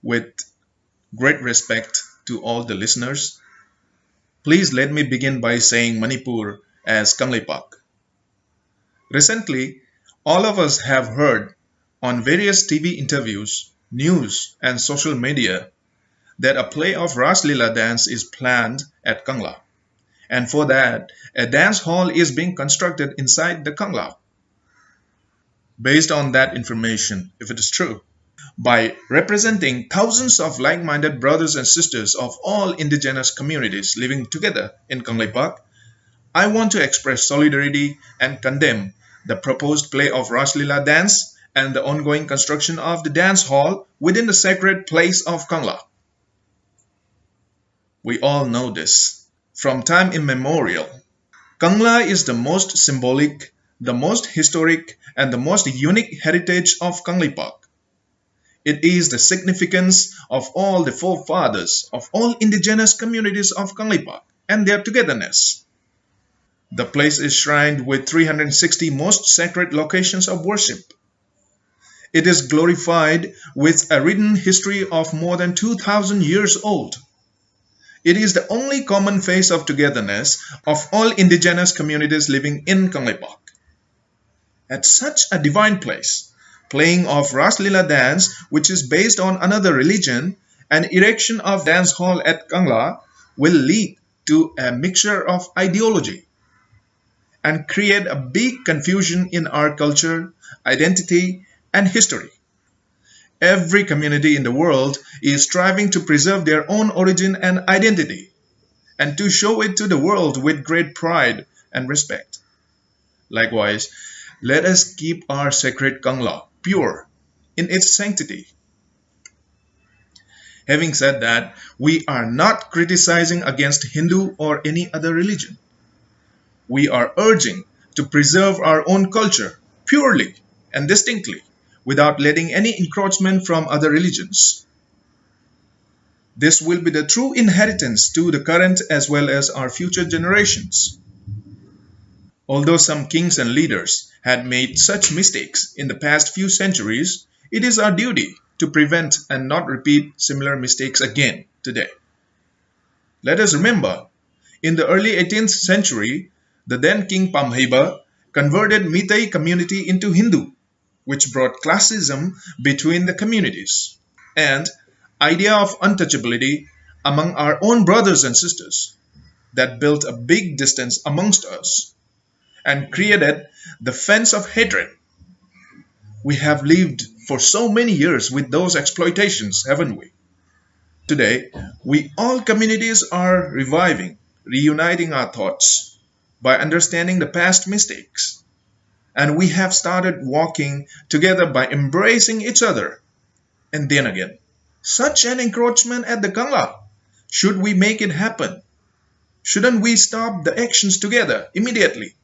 With great respect to all the listeners, please let me begin by saying Manipur as Kangleipak. Recently, all of us have heard on various TV interviews, news, and social media that a play of Raas Leela dance is planned at Kangla. And for that, a dance hall is being constructed inside the Kangla. Based on that information, if it is true, by representing thousands of like-minded brothers and sisters of all indigenous communities living together in Kangleipak, I want to express solidarity and condemn the proposed play of Raas Leela dance and the ongoing construction of the dance hall within the sacred place of Kangla. We all know this. From time immemorial, Kangla is the most symbolic, the most historic, and the most unique heritage of Kangleipak. It is the significance of all the forefathers of all indigenous communities of Kangleipak and their togetherness. The place is shrined with 360 most sacred locations of worship. It is glorified with a written history of more than 2,000 years old. It is the only common face of togetherness of all indigenous communities living in Kangleipak. At such a divine place, playing of Raas Leela dance, which is based on another religion, and erection of dance hall at Kangla will lead to a mixture of ideology and create a big confusion in our culture, identity, and history. Every community in the world is striving to preserve their own origin and identity, and to show it to the world with great pride and respect. Likewise, let us keep our sacred Kangla pure in its sanctity. Having said that, we are not criticizing against Hindu or any other religion. We are urging to preserve our own culture purely and distinctly without letting any encroachment from other religions. This will be the true inheritance to the current as well as our future generations. Although some kings and leaders had made such mistakes in the past few centuries, it is our duty to prevent and not repeat similar mistakes again today. Let us remember, in the early 18th century, the then King Pamheiba converted Meitei community into Hindu, which brought classism between the communities and idea of untouchability among our own brothers and sisters that built a big distance amongst us and created the fence of hatred. We have lived for so many years with those exploitations, haven't we? Today, we all communities are reviving, reuniting our thoughts by understanding the past mistakes. And we have started walking together by embracing each other. And then again, such an encroachment at the Kangla, should we make it happen? Shouldn't we stop the actions together immediately?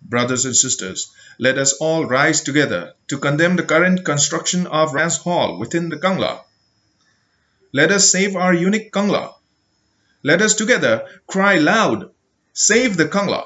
Brothers and sisters, let us all rise together to condemn the current construction of Dance Hall within the Kangla. Let us save our unique Kangla. Let us together cry loud, save the Kangla.